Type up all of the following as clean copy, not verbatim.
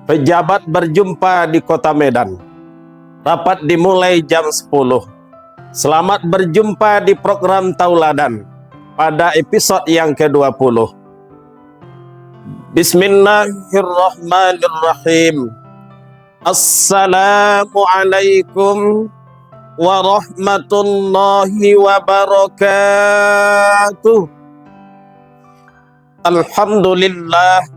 Pejabat berjumpa di kota Medan. Rapat dimulai jam 10. Selamat berjumpa di program Tauladan pada episode yang ke-20. Bismillahirrahmanirrahim. Assalamualaikum warahmatullahi wabarakatuh. Alhamdulillah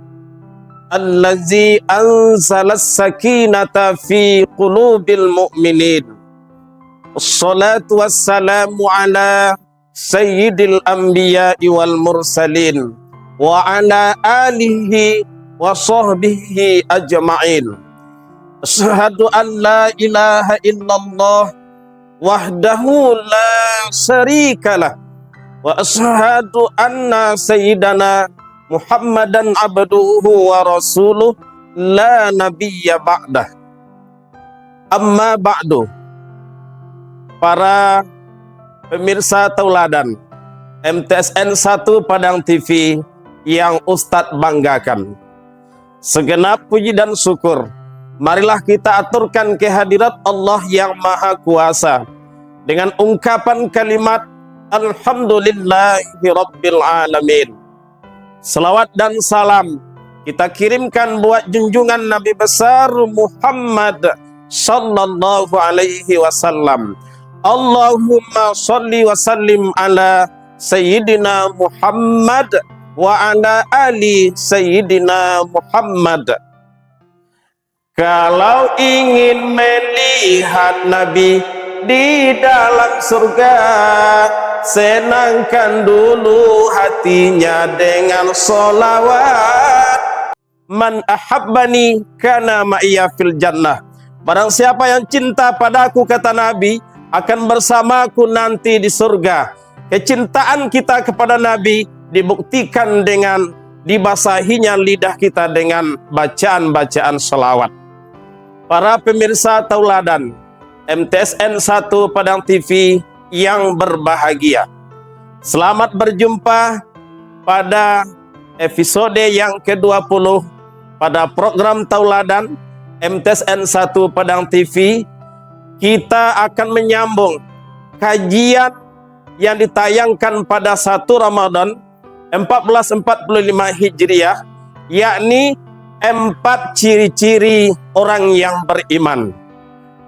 allazi anzalas sakinata fi qulubil mu'minin. Assalatu wassalamu ala sayyidil anbiya'i wal mursalin wa ala alihi wa sahbihi ajma'in. Asyhadu an la ilaha illallah wahdahu la syarikalah wa asyhadu anna sayyidana Muhammadan abduhu wa rasuluh la nabiyya ba'dah. Amma ba'du. Para pemirsa Tauladan MTSN 1 Padang TV yang Ustadz banggakan, segenap puji dan syukur marilah kita aturkan kehadirat Allah yang Maha Kuasa dengan ungkapan kalimat Alhamdulillahi Rabbil Alamin. Salawat dan salam kita kirimkan buat junjungan Nabi besar Muhammad sallallahu alaihi wasallam. Allahumma salli wa sallim ala Sayyidina Muhammad wa ala ali Sayyidina Muhammad. Kalau ingin melihat Nabi di dalam surga, senangkan dulu hatinya dengan sholawat. Man ahabbani kana ma'iyya fil jannah. Barang siapa yang cinta padaku, kata Nabi, akan bersamaku nanti di surga. Kecintaan kita kepada Nabi dibuktikan dengan dibasahinya lidah kita dengan bacaan-bacaan sholawat. Para pemirsa Tauladan MTSN 1 Padang TV yang berbahagia, selamat berjumpa pada episode yang ke-20 pada program Tauladan MTSN 1 Padang TV. Kita akan menyambung kajian yang ditayangkan pada 1 Ramadan 1445 Hijriah, yakni 4 ciri-ciri orang yang beriman.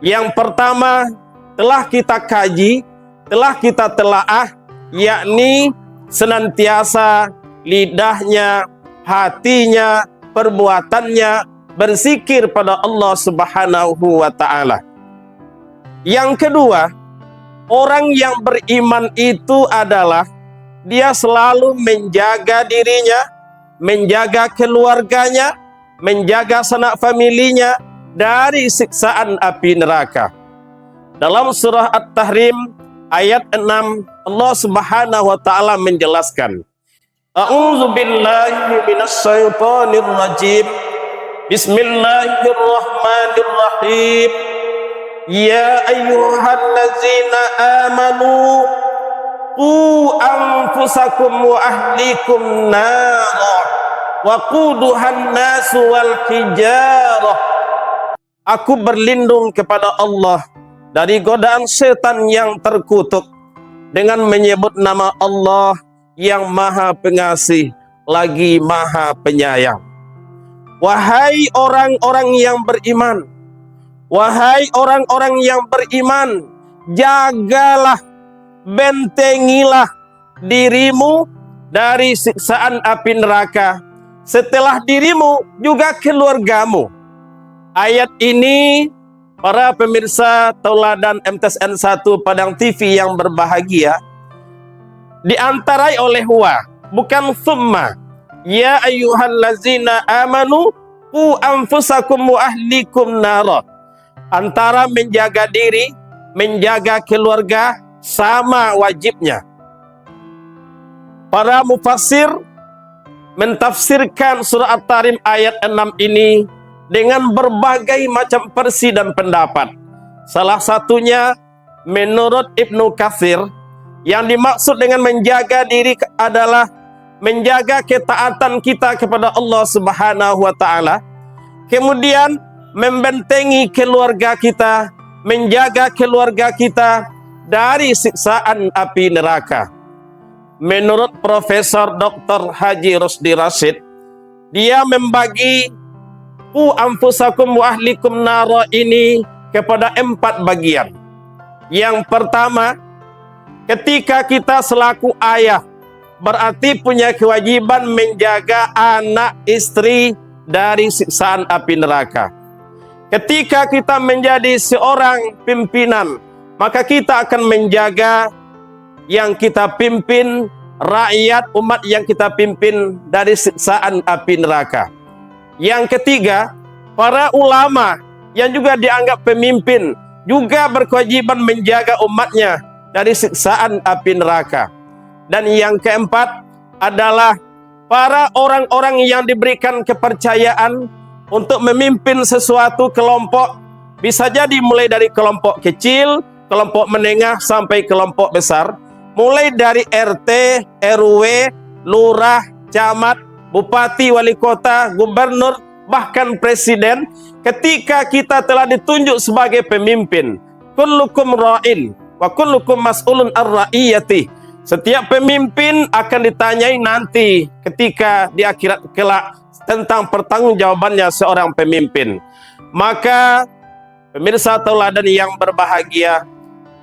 Yang pertama telah kita kaji, telah kita telaah, yakni senantiasa lidahnya, hatinya, perbuatannya berzikir pada Allah Subhanahu wa Ta'ala. Yang kedua, orang yang beriman itu adalah dia selalu menjaga dirinya, menjaga keluarganya, menjaga sanak familinya dari siksaan api neraka. Dalam surah At-Tahrim ayat 6, Allah Subhanahu wa Ta'ala menjelaskan, A'udzu billahi minasyaitonir rajim. Bismillahirrahmanirrahim. Ya ayyuhallazina amanu qu anfusakum wa ahlikum nara wa quduhan nasu wal hijarah. Aku berlindung kepada Allah dari godaan setan yang terkutuk dengan menyebut nama Allah yang Maha Pengasih lagi Maha Penyayang. Wahai orang-orang yang beriman, wahai orang-orang yang beriman, jagalah, bentengilah dirimu dari siksaan api neraka, setelah dirimu juga keluargamu. Ayat ini, para pemirsa Tauladan MTSN 1 Padang TV yang berbahagia, diantarai oleh wa, bukan summa. Ya ayyuhallazina amanu qu anfusakum wa ahlikum nara. Antara menjaga diri, menjaga keluarga sama wajibnya. Para mufassir mentafsirkan surah At-Tahrim ayat 6 ini dengan berbagai macam versi dan pendapat. Salah satunya menurut Ibnu Katsir, yang dimaksud dengan menjaga diri adalah menjaga ketaatan kita kepada Allah Subhanahu wa Ta'ala, kemudian membentengi keluarga kita, menjaga keluarga kita dari siksaan api neraka. Menurut Profesor Dr. Haji Rusdi Rashid, dia membagi anfusakum wa ahlikum nara ini kepada 4 bagian. Yang pertama, ketika kita selaku ayah berarti punya kewajiban menjaga anak istri dari siksaan api neraka. Ketika kita menjadi seorang pimpinan, maka kita akan menjaga yang kita pimpin, rakyat umat yang kita pimpin dari siksaan api neraka. Yang ketiga, para ulama yang juga dianggap pemimpin juga berkewajiban menjaga umatnya dari siksaan api neraka. Dan yang keempat adalah para orang-orang yang diberikan kepercayaan untuk memimpin sesuatu kelompok, bisa jadi mulai dari kelompok kecil, kelompok menengah sampai kelompok besar, mulai dari RT, RW, lurah, camat, bupati, wali kota, gubernur, bahkan presiden. Ketika kita telah ditunjuk sebagai pemimpin, kullukum ra'in wa kullukum mas'ulun ar-ra'iyati. Setiap pemimpin akan ditanyai nanti ketika di akhirat kelak tentang pertanggungjawabannya seorang pemimpin. Maka pemirsa tauladan yang berbahagia,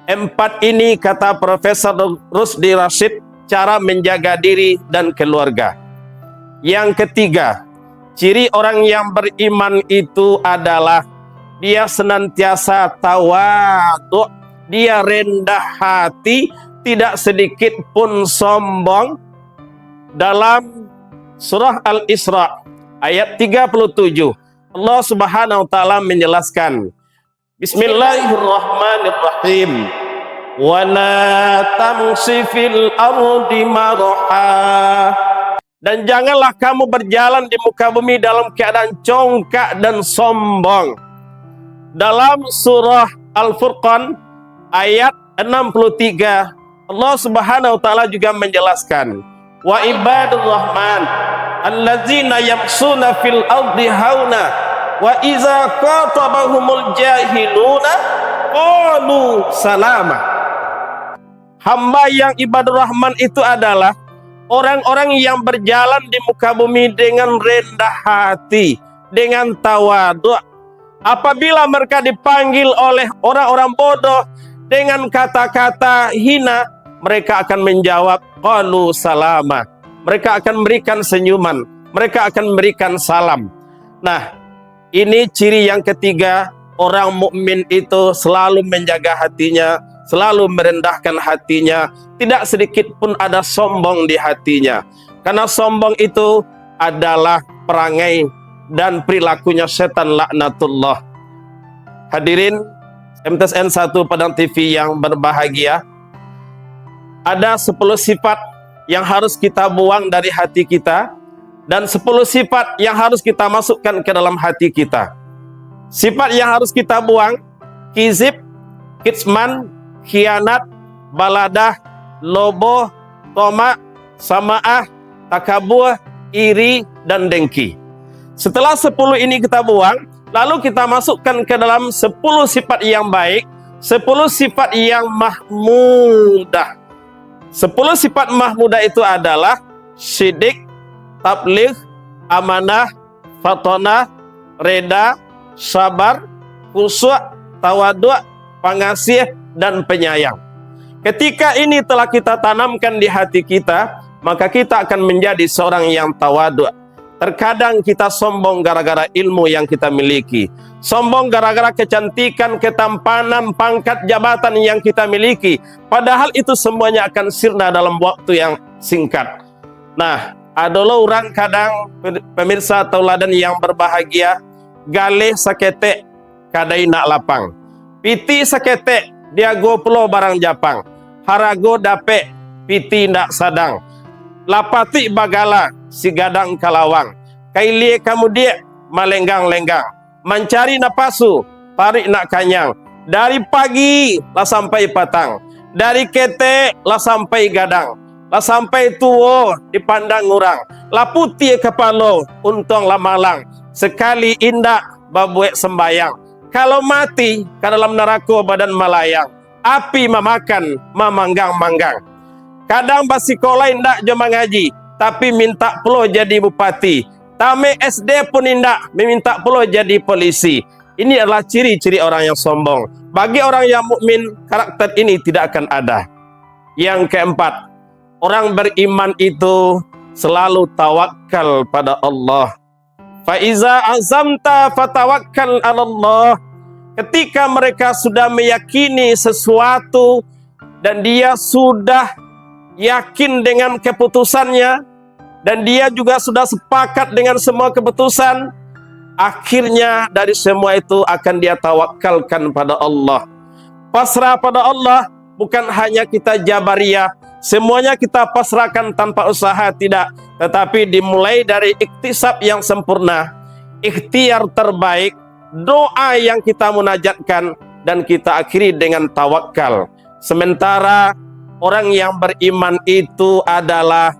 4 ini kata Profesor Rusdi Rashid cara menjaga diri dan keluarga. Yang ketiga, ciri orang yang beriman itu adalah dia senantiasa tawadhu, dia rendah hati, tidak sedikit pun sombong. Dalam surah Al-Isra ayat 37, Allah Subhanahu wa taala menjelaskan, Bismillahirrahmanirrahim. Wa la tamshi fil ardi marha. Dan janganlah kamu berjalan di muka bumi dalam keadaan congkak dan sombong. Dalam surah Al-Furqan ayat 63, Allah Subhanahu wa taala juga menjelaskan, wa ibadur rahman allazina yamsuna fil ardi hauna wa iza qatabahumul jahiluna qalu salama. Hamba yang ibadur rahman itu adalah orang-orang yang berjalan di muka bumi dengan rendah hati, dengan tawadhu. Apabila mereka dipanggil oleh orang-orang bodoh dengan kata-kata hina, mereka akan menjawab qalu salama. Mereka akan memberikan senyuman, mereka akan memberikan salam. Nah, ini ciri yang ketiga, orang mukmin itu selalu menjaga hatinya, selalu merendahkan hatinya, tidak sedikit pun ada sombong di hatinya. Karena sombong itu adalah perangai dan perilakunya setan laknatullah. Hadirin MTSN 1 Padang TV yang berbahagia, ada 10 sifat yang harus kita buang dari hati kita dan 10 sifat yang harus kita masukkan ke dalam hati kita. Sifat yang harus kita buang: kizib, kitsman, khianat, baladah, lobo, toma, sama'ah, takabur, iri, dan dengki. Setelah 10 ini kita buang, lalu kita masukkan ke dalam 10 sifat yang baik, 10 sifat yang mahmudah. 10 sifat mahmudah itu adalah syidik, tabligh, amanah, fatonah, reda, sabar, khusyuk, tawadhu, pengasih, dan penyayang. Ketika ini telah kita tanamkan di hati kita, maka kita akan menjadi seorang yang tawadhu. Terkadang kita sombong gara-gara ilmu yang kita miliki, sombong gara-gara kecantikan, ketampanan, pangkat, jabatan yang kita miliki. Padahal itu semuanya akan sirna dalam waktu yang singkat. Nah, adalah orang kadang pemirsa tauladan yang berbahagia, galih sakete kadai nak lapang, piti sakete dia goplo barang Japang, harago dape piti nak sadang, lapati bagala si gadang kalawang, kailie kamu dia malenggang-lenggang, mencari napasu tarik nak kanyang, dari pagi lah sampai patang, dari kete lah sampai gadang, lah sampai tuo dipandang orang, lah putih kepala untung lah malang, sekali indak babuek sembayang. Kalau mati ke dalam neraka badan melayang, api memakan memanggang-manggang. Kadang basikola indak jo mengaji, tapi minta pula jadi bupati. Tame SD pun indak, meminta pula jadi polisi. Ini adalah ciri-ciri orang yang sombong. Bagi orang yang mukmin, karakter ini tidak akan ada. Yang keempat, orang beriman itu selalu tawakal pada Allah. Faiza azamta fatawakkal 'ala Allah. Ketika mereka sudah meyakini sesuatu dan dia sudah yakin dengan keputusannya dan dia juga sudah sepakat dengan semua keputusan, akhirnya dari semua itu akan dia tawakalkan pada Allah. Pasrah pada Allah bukan hanya kita jabariyah, semuanya kita pasrahkan tanpa usaha, tidak. Tetapi dimulai dari iktisab yang sempurna, ikhtiar terbaik, doa yang kita munajatkan, dan kita akhiri dengan tawakal. Sementara orang yang beriman itu adalah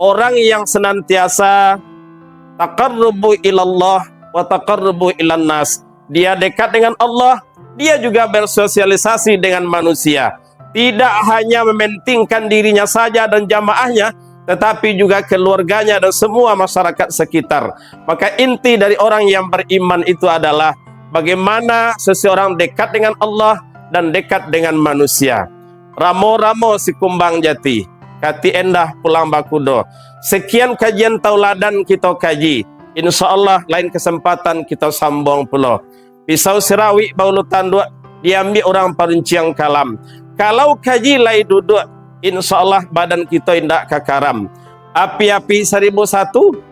orang yang senantiasa taqarrubu ilallah wa taqarrubu ilan nas. Dia dekat dengan Allah, dia juga bersosialisasi dengan manusia. Tidak hanya mementingkan dirinya saja dan jamaahnya, tetapi juga keluarganya dan semua masyarakat sekitar. Maka inti dari orang yang beriman itu adalah bagaimana seseorang dekat dengan Allah dan dekat dengan manusia. Ramo-ramo si kumbang jati, kati endah pulang bakudo. Sekian kajian tauladan kita kaji. Insya Allah lain kesempatan kita sambung pula. Pisau sirawi baulu tanduk diambil orang parunciang kalam. Kalau kaji lai duduk, insya Allah badan kita indak kakaram. Api-api 1001,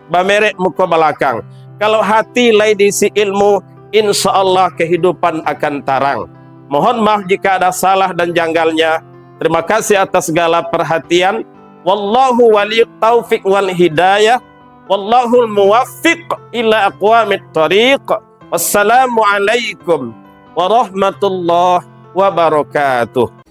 bamerek muka belakang. Kalau hati lai diisi ilmu, insya Allah kehidupan akan tarang. Mohon maaf jika ada salah dan janggalnya. Terima kasih atas segala perhatian. Wallahu waliyut taufiq wal hidayah. Wallahul muwaffiq ila aqwamit tariq. Wassalamualaikum warahmatullahi wabarakatuh.